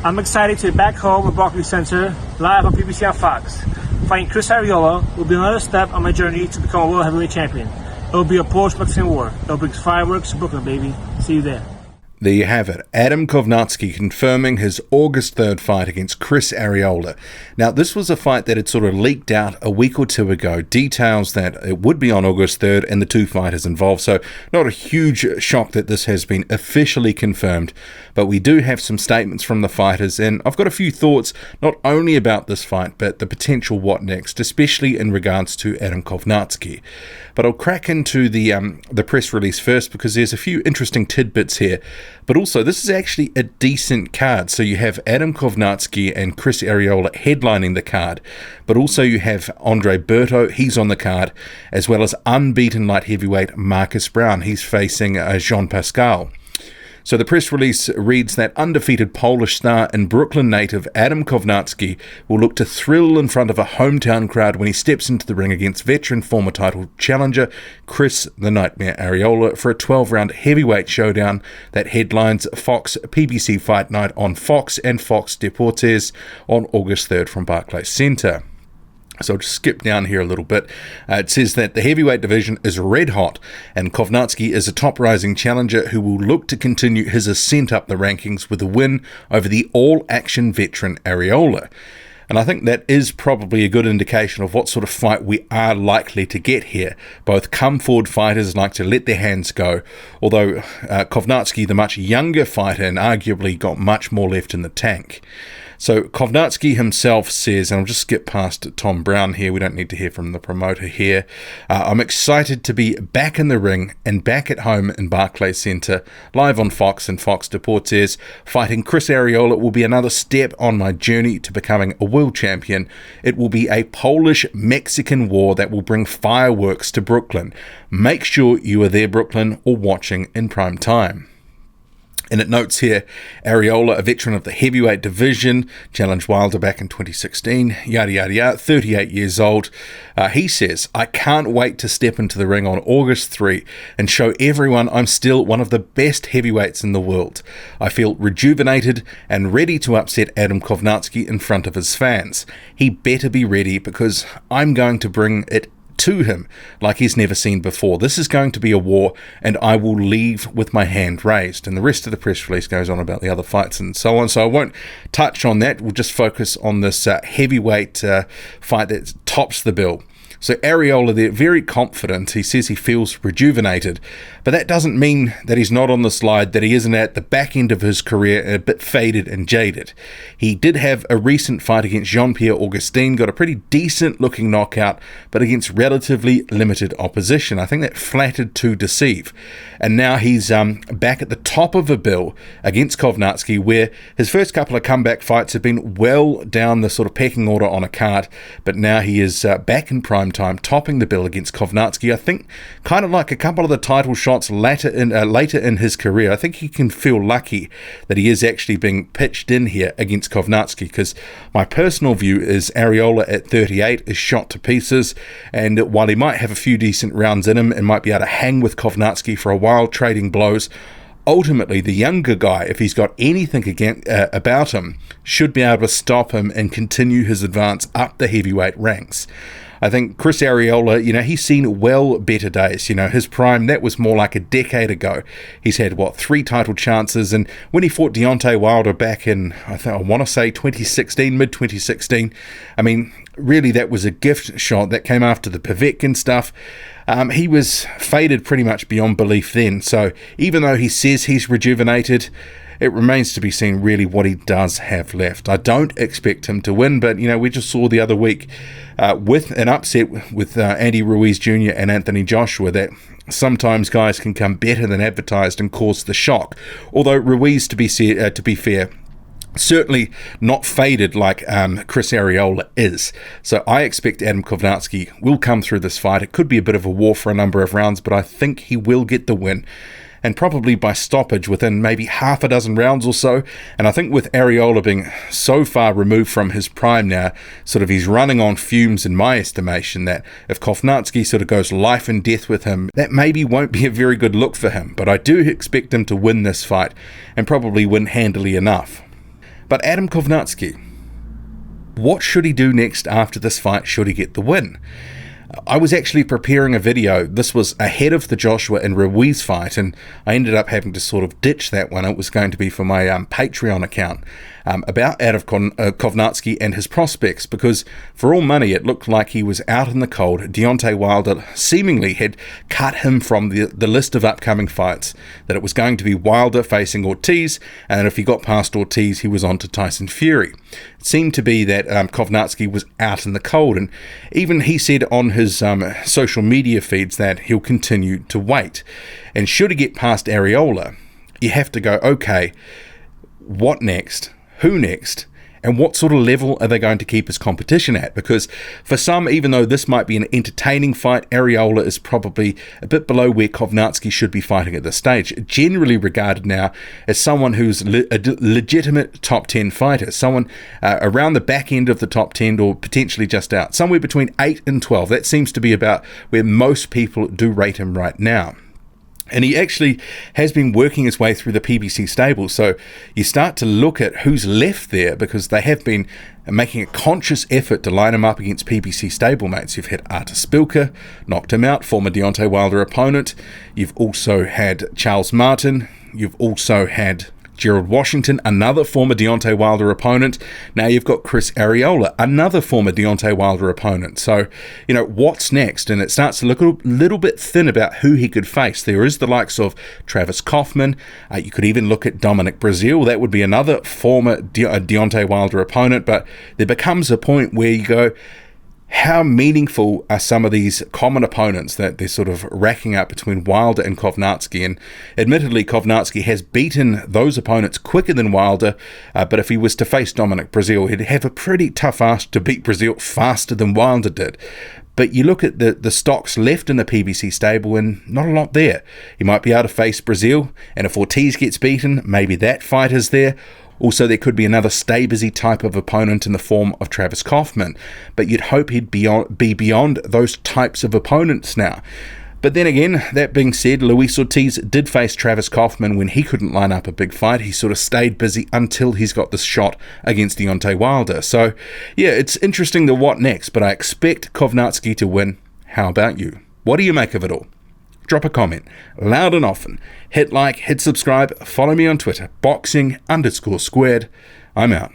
I'm excited to be back home at Barclays Center, live on PBC and Fox. Fighting Chris Arreola will be another step on my journey to become a world heavyweight champion. It will be a post-boxing war. It'll bring fireworks to Brooklyn, baby. See you there. There you have it. Adam Kownacki confirming his August 3rd fight against Chris Arreola. Now, this was a fight that had sort of leaked out a week or two ago. Details that it would be on August 3rd and the two fighters involved. So not a huge shock that this has been officially confirmed. But we do have some statements from the fighters. And I've got a few thoughts, not only about this fight, but the potential what next, especially in regards to Adam Kownacki. But I'll crack into the press release first because there's a few interesting tidbits here. But also, this is actually a decent card. So you have Adam Kownacki and Chris Arreola headlining the card. But also you have Andre Berto, he's on the card, as well as unbeaten light heavyweight Marcus Brown. He's facing Jean Pascal. So the press release reads that undefeated Polish star and Brooklyn native Adam Kownacki will look to thrill in front of a hometown crowd when he steps into the ring against veteran former title challenger Chris the Nightmare Arreola for a 12-round heavyweight showdown that headlines Fox PBC Fight Night on Fox and Fox Deportes on August 3rd from Barclays Center. So I'll just skip down here a little bit. It says that the heavyweight division is red hot and Kownacki is a top rising challenger who will look to continue his ascent up the rankings with a win over the all-action veteran Arreola. And I think that is probably a good indication of what sort of fight we are likely to get here. Both come-forward fighters like to let their hands go, although Kownacki, the much younger fighter, and arguably got much more left in the tank. So Kownacki himself says, and I'll just skip past Tom Brown here, we don't need to hear from the promoter here, I'm excited to be back in the ring and back at home in Barclays Center, live on Fox and Fox Deportes. Fighting Chris Arreola will be another step on my journey to becoming a world champion. It will be a Polish-Mexican war that will bring fireworks to Brooklyn. Make sure you are there, Brooklyn, or watching in prime time. And it notes here, Arreola, a veteran of the heavyweight division, challenged Wilder back in 2016, yada, yada, yada, 38 years old. He says, I can't wait to step into the ring on August 3 and show everyone I'm still one of the best heavyweights in the world. I feel rejuvenated and ready to upset Adam Kownacki in front of his fans. He better be ready because I'm going to bring it to him like he's never seen before. This is going to be a war and I will leave with my hand raised. And the rest of the press release goes on about the other fights and so on, so I won't touch on that. We'll just focus on this heavyweight fight that tops the bill. So Arreola there, very confident. He says he feels rejuvenated, but that doesn't mean that he's not on the slide, that he isn't at the back end of his career, a bit faded and jaded. He did have a recent fight against Jean-Pierre Augustin, got a pretty decent looking knockout, but against relatively limited opposition. I think that flattered to deceive. And now he's back at the top of a bill against Kownacki, where his first couple of comeback fights have been well down the sort of pecking order on a card, but now he is back in prime time, topping the bill against Kownacki. I think kind of like a couple of the title shots later in his career, I think he can feel lucky that he is actually being pitched in here against Kownacki, because my personal view is Arreola at 38 is shot to pieces, and while he might have a few decent rounds in him and might be able to hang with Kownacki for a while trading blows, ultimately the younger guy, if he's got anything about him, should be able to stop him and continue his advance up the heavyweight ranks. I think Chris Arreola, he's seen well better days. His prime, that was more like a decade ago. He's had, 3 title chances, and when he fought Deontay Wilder back in, I want to say 2016, mid-2016, I mean, really that was a gift shot that came after the Povetkin stuff. He was faded pretty much beyond belief then, so even though he says he's rejuvenated, it remains to be seen really what he does have left. I don't expect him to win, but we just saw the other week with an upset with Andy Ruiz Jr. and Anthony Joshua that sometimes guys can come better than advertised and cause the shock. Although Ruiz, to be fair, certainly not faded like Chris Arreola is. So I expect Adam Kownacki will come through this fight. It could be a bit of a war for a number of rounds, but I think he will get the win, and probably by stoppage within maybe half a dozen rounds or so. And I think with Arreola being so far removed from his prime now, sort of he's running on fumes in my estimation, that if Kownacki sort of goes life and death with him, that maybe won't be a very good look for him. But I do expect him to win this fight, and probably win handily enough. But Adam Kownacki, what should he do next after this fight should he get the win? I was actually preparing a video. This was ahead of the Joshua and Ruiz fight, and I ended up having to sort of ditch that one. It was going to be for my Patreon account about Adam Kownacki and his prospects, because for all money it looked like he was out in the cold. Deontay Wilder seemingly had cut him from the list of upcoming fights, that it was going to be Wilder facing Ortiz, and if he got past Ortiz he was on to Tyson Fury. It seemed to be that Kownacki was out in the cold, and even he said on his social media feeds that he'll continue to wait. And should he get past Arreola, you have to go, okay, what next? Who next? And what sort of level are they going to keep his competition at? Because for some, even though this might be an entertaining fight, Arreola is probably a bit below where Kownacki should be fighting at this stage. Generally regarded now as someone who's a legitimate top 10 fighter, someone around the back end of the top 10 or potentially just out, somewhere between 8 and 12. That seems to be about where most people do rate him right now. And he actually has been working his way through the PBC stable. So you start to look at who's left there, because they have been making a conscious effort to line him up against PBC stablemates. You've had Artur Szpilka, knocked him out, former Deontay Wilder opponent. You've also had Charles Martin. You've also had Gerald Washington, another former Deontay Wilder opponent. Now you've got Chris Arreola, another former Deontay Wilder opponent. So, what's next? And it starts to look a little bit thin about who he could face. There is the likes of Travis Kaufman. You could even look at Dominic Breazeale. That would be another former Deontay Wilder opponent. But there becomes a point where you go, how meaningful are some of these common opponents that they're sort of racking up between Wilder and Kownacki? And admittedly, Kownacki has beaten those opponents quicker than Wilder, but if he was to face Dominic Breazeale, he'd have a pretty tough ask to beat Breazeale faster than Wilder did. But you look at the stocks left in the PBC stable and not a lot there. He might be able to face Breazeale, and if Ortiz gets beaten, maybe that fight is there. Also, there could be another stay-busy type of opponent in the form of Travis Kaufman, but you'd hope he'd be beyond those types of opponents now. But then again, that being said, Luis Ortiz did face Travis Kaufman when he couldn't line up a big fight. He sort of stayed busy until he's got this shot against Deontay Wilder. So, yeah, it's interesting the what next, but I expect Kownacki to win. How about you? What do you make of it all? Drop a comment, loud and often. Hit like, hit subscribe, follow me on Twitter, boxing_squared. I'm out.